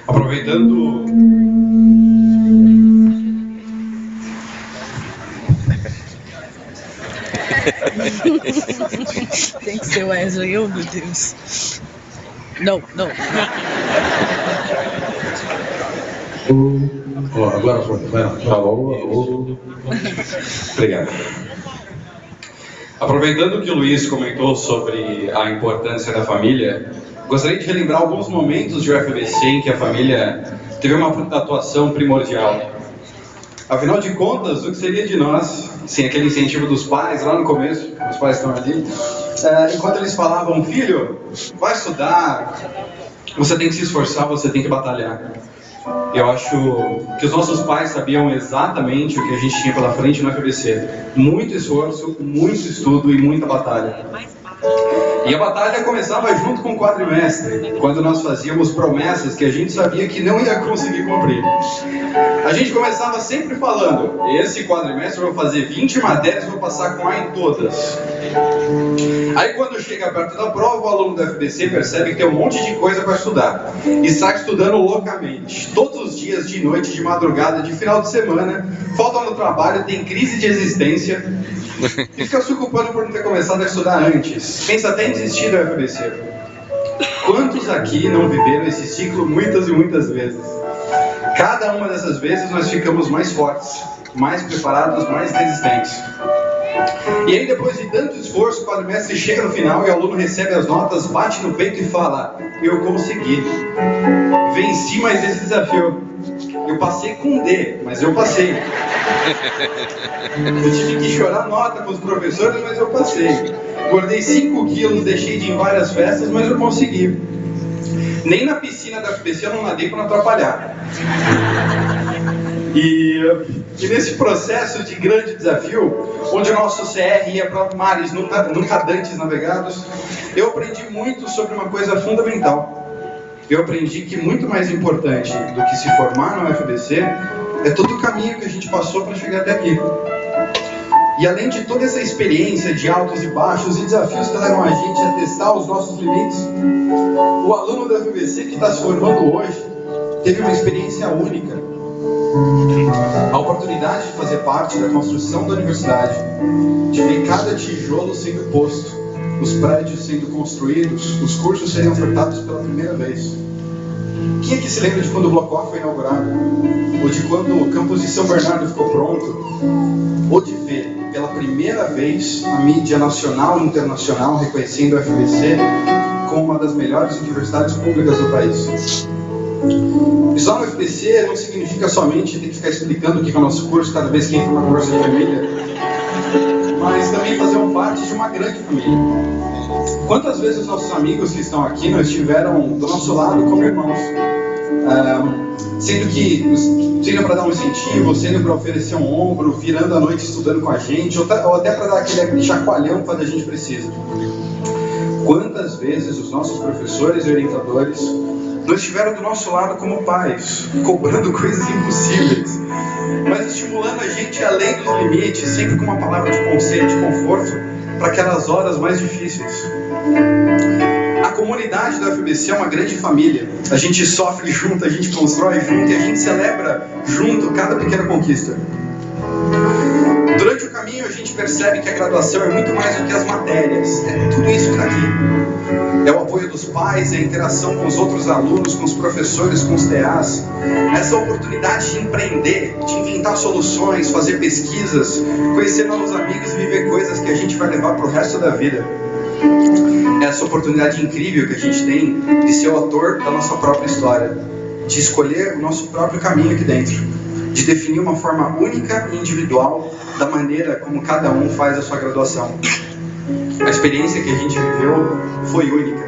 Aproveitando... Tem que ser Wesley, oh meu Deus. Não, não. Agora foi. Falou. Obrigado. Aproveitando que o Luiz comentou sobre a importância da família, gostaria de relembrar alguns momentos de UFBC em que a família teve uma atuação primordial. Afinal de contas, o que seria de nós sem aquele incentivo dos pais, lá no começo, os pais estão ali, enquanto eles falavam: filho, vai estudar, você tem que se esforçar, você tem que batalhar. Eu acho que os nossos pais sabiam exatamente o que a gente tinha pela frente no UFBC. Muito esforço, muito estudo e muita batalha. E a batalha começava junto com o quadrimestre, quando nós fazíamos promessas que a gente sabia que não ia conseguir cumprir. A gente começava sempre falando: esse quadrimestre eu vou fazer 20 matérias e vou passar com A em todas. Aí quando chega perto da prova, o aluno do UFBC percebe que tem um monte de coisa para estudar. E sai estudando loucamente. Todos os dias, de noite, de madrugada, de final de semana, falta no trabalho, tem crise de existência. E fica se culpando por não ter começado a estudar antes. Pensa até em desistir do UFBC. Quantos aqui não viveram esse ciclo muitas e muitas vezes? Cada uma dessas vezes nós ficamos mais fortes, mais preparados, mais resistentes. E aí, depois de tanto esforço, o quadrimestre chega no final e o aluno recebe as notas, bate no peito e fala: eu consegui, venci mais esse desafio. Eu passei com D, mas eu passei. Eu tive que chorar nota com os professores, mas eu passei. Engordei 5 quilos, deixei de ir em várias festas, mas eu consegui. Nem na piscina da UFBC eu não nadei para não atrapalhar. E nesse processo de grande desafio, onde o nosso CR ia para mares nunca dantes navegados, eu aprendi muito sobre uma coisa fundamental. Eu aprendi que muito mais importante do que se formar no UFBC é todo o caminho que a gente passou para chegar até aqui. E além de toda essa experiência de altos e baixos e desafios que levam a gente a testar os nossos limites, o aluno da UFBC que está se formando hoje teve uma experiência única. A oportunidade de fazer parte da construção da universidade, de ver cada tijolo sendo posto, os prédios sendo construídos, os cursos serem ofertados pela primeira vez. Quem é que se lembra de quando o Bloco A foi inaugurado? Ou de quando o campus de São Bernardo ficou pronto? Ou de ver pela primeira vez a mídia nacional e internacional reconhecendo a UFBC como uma das melhores universidades públicas do país? Estudar no UFBC não significa somente ter que ficar explicando o que é o nosso curso cada vez que entra uma conversa de família, mas também fazer parte de uma grande família. Quantas vezes os nossos amigos que estão aqui não estiveram do nosso lado como irmãos? Sendo para dar um incentivo, sendo para oferecer um ombro, virando a noite estudando com a gente, ou até para dar aquele chacoalhão quando a gente precisa. Quantas vezes os nossos professores e orientadores não estiveram do nosso lado como pais, cobrando coisas impossíveis, mas estimulando a gente além dos limites, sempre com uma palavra de conselho, de conforto, para aquelas horas mais difíceis. A comunidade da UFBC é uma grande família. A gente sofre junto, a gente constrói junto e a gente celebra junto cada pequena conquista. Durante o caminho a gente percebe que a graduação é muito mais do que as matérias. É tudo isso que está aqui. É o apoio dos pais, é a interação com os outros alunos, com os professores, com os TAs. Essa oportunidade de empreender, de inventar soluções, fazer pesquisas, conhecer novos amigos e viver coisas que a gente vai levar para o resto da vida. Essa oportunidade incrível que a gente tem de ser o autor da nossa própria história, de escolher o nosso próprio caminho aqui dentro, de definir uma forma única e individual da maneira como cada um faz a sua graduação. A experiência que a gente viveu foi única.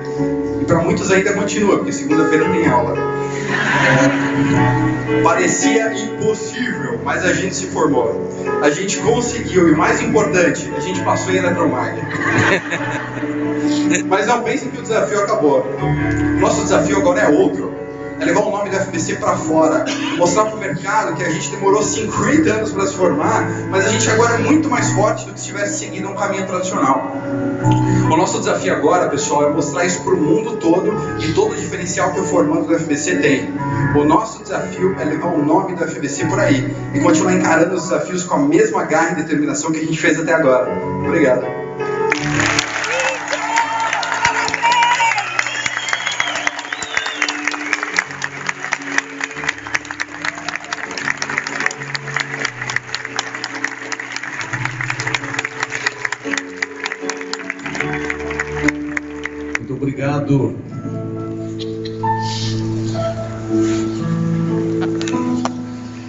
E para muitos ainda continua, porque segunda-feira tem aula. Parecia impossível, mas a gente se formou. A gente conseguiu, e o mais importante, a gente passou em Eletromag. Mas não pensem que o desafio acabou. Nosso desafio agora é outro. é levar o nome do FBC para fora, mostrar para o mercado que a gente demorou 50 anos para se formar, mas a gente agora é muito mais forte do que se tivesse seguido um caminho tradicional. O nosso desafio agora, pessoal, é mostrar isso para o mundo todo e todo o diferencial que o formando do FBC tem. O nosso desafio é levar o nome do FBC por aí e continuar encarando os desafios com a mesma garra e determinação que a gente fez até agora. Obrigado. Muito obrigado.